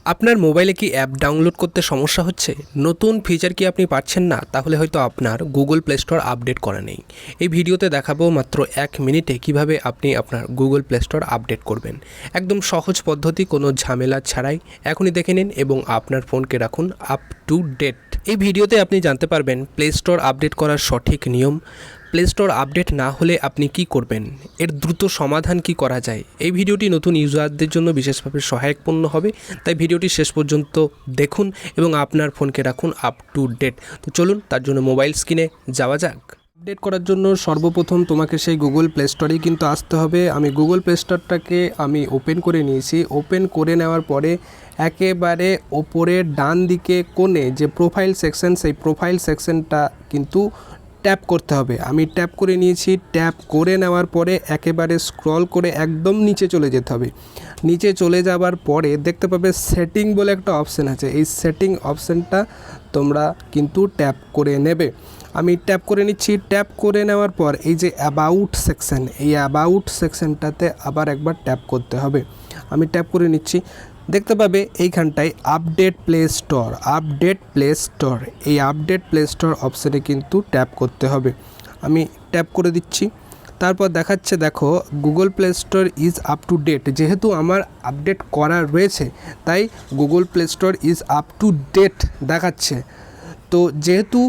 আপনার মোবাইলে কি অ্যাপ ডাউনলোড করতে সমস্যা হচ্ছে? নতুন ফিচার কি আপনি পাচ্ছেন না? তাহলে হয়তো আপনার গুগল প্লে স্টোর আপডেট করা নেই। এই ভিডিওতে দেখাবো মাত্র 1 মিনিটে কিভাবে আপনি আপনার গুগল প্লে স্টোর আপডেট করবেন। একদম সহজ পদ্ধতি, কোনো ঝামেলা ছাড়াই। এখনই দেখে নিন এবং আপনার ফোনকে রাখুন আপ টু ডেট। এই ভিডিওতে আপনি জানতে পারবেন প্লে স্টোর আপডেট করার সঠিক নিয়ম, প্লে স্টোর আপডেট না হলে আপনি কি করবেন, এর দ্রুত সমাধান কি করা যায়। এই ভিডিওটি নতুন ইউজারদের জন্য বিশেষভাবে সহায়কপূর্ণ হবে, তাই ভিডিওটি শেষ পর্যন্ত দেখুন এবং আপনার ফোনকে রাখুন আপ টু ডেট। তো চলুন তার জন্য মোবাইল স্ক্রিনে যাওয়া যাক। আপডেট করার জন্য সর্বপ্রথম তোমাকে সেই গুগল প্লে স্টোরেই কিন্তু আসতে হবে। আমি গুগল প্লে স্টোরটাকে ওপেন করে নিয়েছি। ওপেন করে নেওয়ার পরে একেবারে ওপরের ডান দিকে কোণে যে প্রোফাইল সেকশন, সেই প্রোফাইল সেকশনটা কিন্তু ট্যাপ করতে হবে। আমি ট্যাপ করে নিয়েছি। ট্যাপ করে নেওয়ার পরে একেবারে স্ক্রল করে একদম নিচে চলে যেতে হবে। নিচে চলে যাওয়ার পরে দেখতে পাবে সেটিং বলে একটা অপশান আছে। এই সেটিং অপশানটা তোমরা কিন্তু ট্যাপ করে নেবে। আমি ট্যাপ করে নিচ্ছি। ট্যাপ করে নেওয়ার পর এই যে অ্যাবাউট সেকশন, এই অ্যাবাউট সেকশনটাতে আবার একবার ট্যাপ করতে হবে। আমি ট্যাপ করে নিচ্ছি। দেখতে পাবে এইখানটায় update play store, update play store, এই আপডেট প্লে স্টোর অপশানে কিন্তু ট্যাপ করতে হবে। আমি ট্যাপ করে দিচ্ছি। তারপর দেখাচ্ছে, দেখো Google play store is up to date. যেহেতু আমার আপডেট করা রয়েছে তাই Google play store is up to date দেখাচ্ছে। তো যেহেতু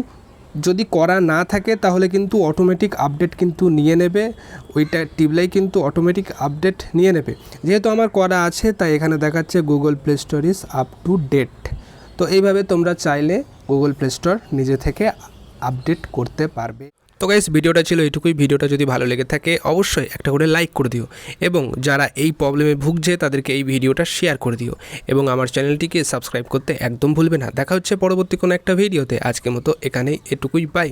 যদি করা না থাকে তাহলে কিন্তু অটোমেটিক আপডেট কিন্তু নিয়ে নেবে, ওইটা টিপলেই কিন্তু অটোমেটিক আপডেট নিয়ে নেবে। যেহেতু আমার করা আছে তাই এখানে দেখাচ্ছে Google play store is up to date. তো এইভাবে তোমরা চাইলে গুগল প্লে স্টোর নিজে থেকে আপডেট করতে পারবে। তো গাইস, ভিডিওটা ছিল এইটুকুই। ভিডিওটা যদি ভালো লেগে থাকে অবশ্যই একটা করে লাইক করে দিও এবং যারা এই প্রবলেমে ভুগছে তাদেরকে এই ভিডিওটা শেয়ার করে দিও এবং আমার চ্যানেলটিকে সাবস্ক্রাইব করতে একদম ভুলবে না। দেখা হচ্ছে পরবর্তী কোনো একটা ভিডিওতে। আজকের মতো এখানেই এটুকুই, বাই।